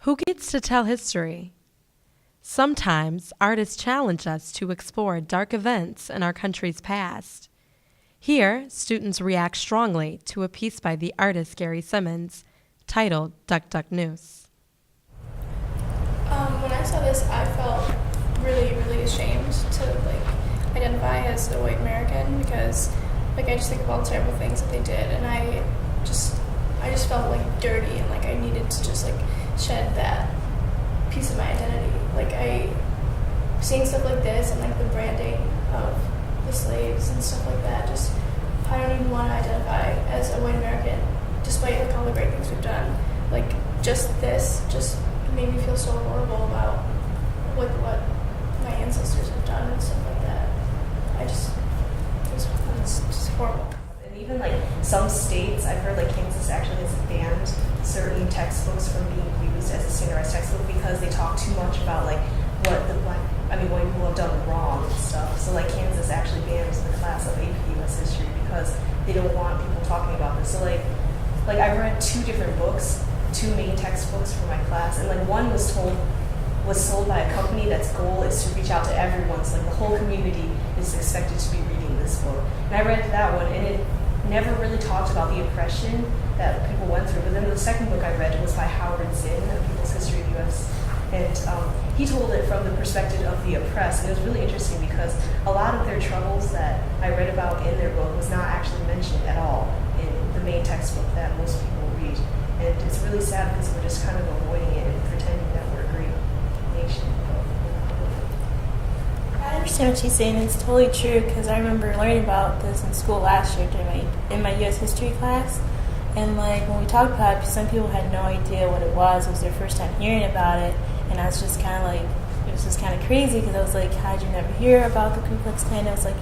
Who gets to tell history? Sometimes artists challenge us to explore dark events in our country's past. Here, students react strongly to a piece by the artist Gary Simmons titled Duck Duck Noose. When I saw this, I felt really ashamed to identify as a white American because I just think of all the terrible things that they did, and I just felt dirty, and I needed to just shed that piece of my identity. Seeing stuff like this and the branding of the slaves and stuff like that, I don't even want to identify as a white American, despite all the great things we've done. This made me feel so horrible about what my ancestors have done and stuff like that. It's just horrible. And even some states, I've heard Kansas actually has banned certain textbooks from being used as a standardized textbook because they talk too much about what white people have done wrong and stuff. So Kansas actually bans the class of AP US history because they don't want people talking about this. So I read two different books, two main textbooks for my class, and one was sold by a company that's goal is to reach out to everyone. So the whole community is expected to be reading this book. And I read that one, and it never really talked about the oppression that people went through. But then the second book I read was by Howard Zinn, A People's History of the U.S., and he told it from the perspective of the oppressed. And it was really interesting because a lot of their troubles that I read about in their book was not actually mentioned at all in the main textbook that most people read. And it's really sad because we're just kind of avoiding it and pretending that we're a great nation. I understand what she's saying. It's totally true because I remember learning about this in school last year in my U.S. history class. And when we talked about it, some people had no idea what it was. It was their first time hearing about it. And I was just kind of it was just kind of crazy because I was like, how did you never hear about the Ku Klux Klan? It was a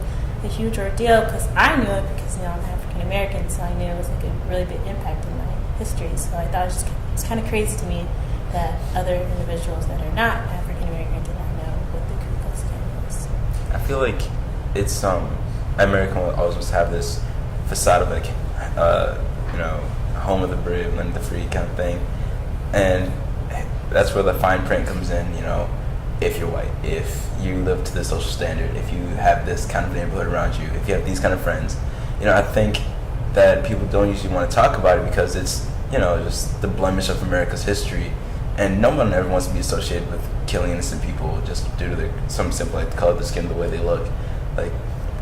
huge ordeal because I knew it because I'm African American, so I knew it was a really big impact in my history. So I thought it's kind of crazy to me that other individuals that are not African American did not know what the Ku Klux Klan was. I feel like it's American will always have this facade of home of the brave, land of the free kind of thing, and that's where the fine print comes in. If you're white, if you live to this social standard, if you have this kind of neighborhood around you, if you have these kind of friends, I think that people don't usually want to talk about it because it's just the blemish of America's history, and no one ever wants to be associated with killing innocent people just due to something simple like the color of their skin, the way they look.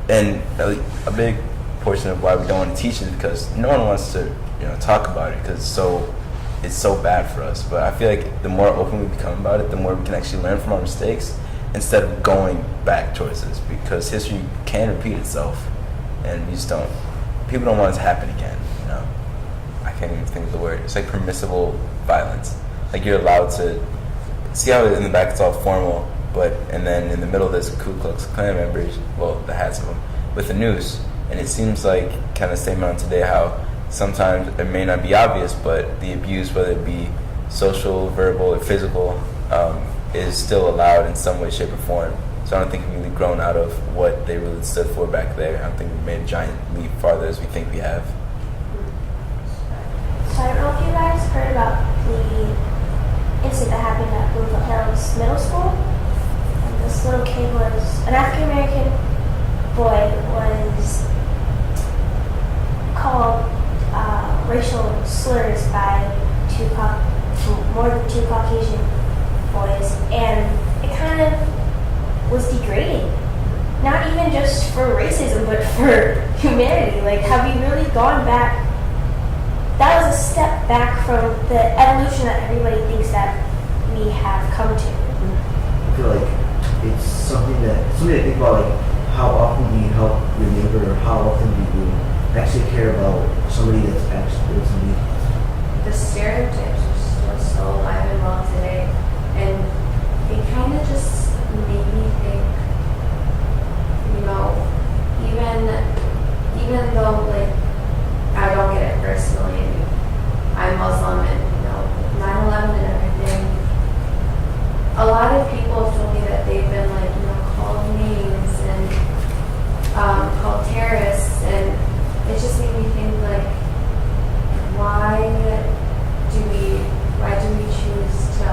And a big portion of why we don't want to teach it is because no one wants to talk about it because it's so bad for us. But I feel like the more open we become about it, the more we can actually learn from our mistakes instead of going back towards this, because history can repeat itself, and we just don't. People don't want it to happen again. I can't even think of the word. It's permissible violence. You're allowed to see how in the back it's all formal, and then in the middle there's Ku Klux Klan members, the hats of them, with a noose, and it seems kind of statement on today how sometimes it may not be obvious, but the abuse, whether it be social, verbal, or physical, is still allowed in some way, shape, or form. So I don't think we've really grown out of what they really stood for back there. I don't think we've made a giant leap farther as we think we have. So I don't know if you guys heard about the incident that happened at Bloomfield Hills Middle School. And this little kid was, an African American boy, was called racial slurs by more than two Caucasian boys, and it kind of was degrading. Not even just for racism, but for humanity. Have we really gone back? That was a step back from the evolution that everybody thinks that we have come to. I feel like it's something to think about, how often do you help your neighbor, or how often do you actually care about somebody that's actually in need. The stereotypes are still so alive and well today, and they kind of just made me think, even though I don't get it personally, and I'm Muslim, and 9/11 and everything, a lot of people have told me that they've been called names and called terrorists, and it just made me think why do we choose to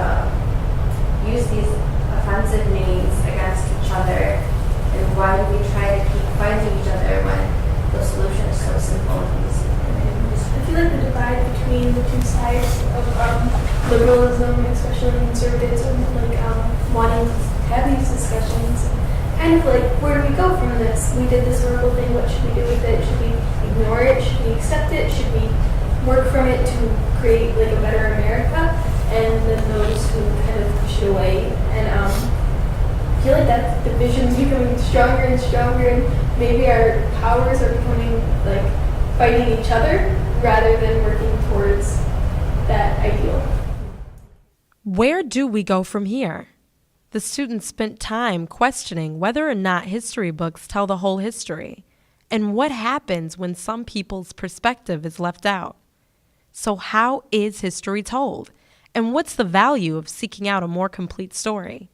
we try to keep fighting each other when the solution is so simple and easy. I feel like the divide between the two sides of liberalism, especially conservatism, like wanting to have these discussions, kind of like, where do we go from this? We did this horrible thing, what should we do with it? Should we ignore it? Should we accept it? Should we work from it to create like a better America? And then those who kind of push it away. And I feel like that division's becoming stronger and stronger, and maybe our powers are becoming like fighting each other rather than working towards that ideal. Where do we go from here? The students spent time questioning whether or not history books tell the whole history, and what happens when some people's perspective is left out. So how is history told? And what's the value of seeking out a more complete story?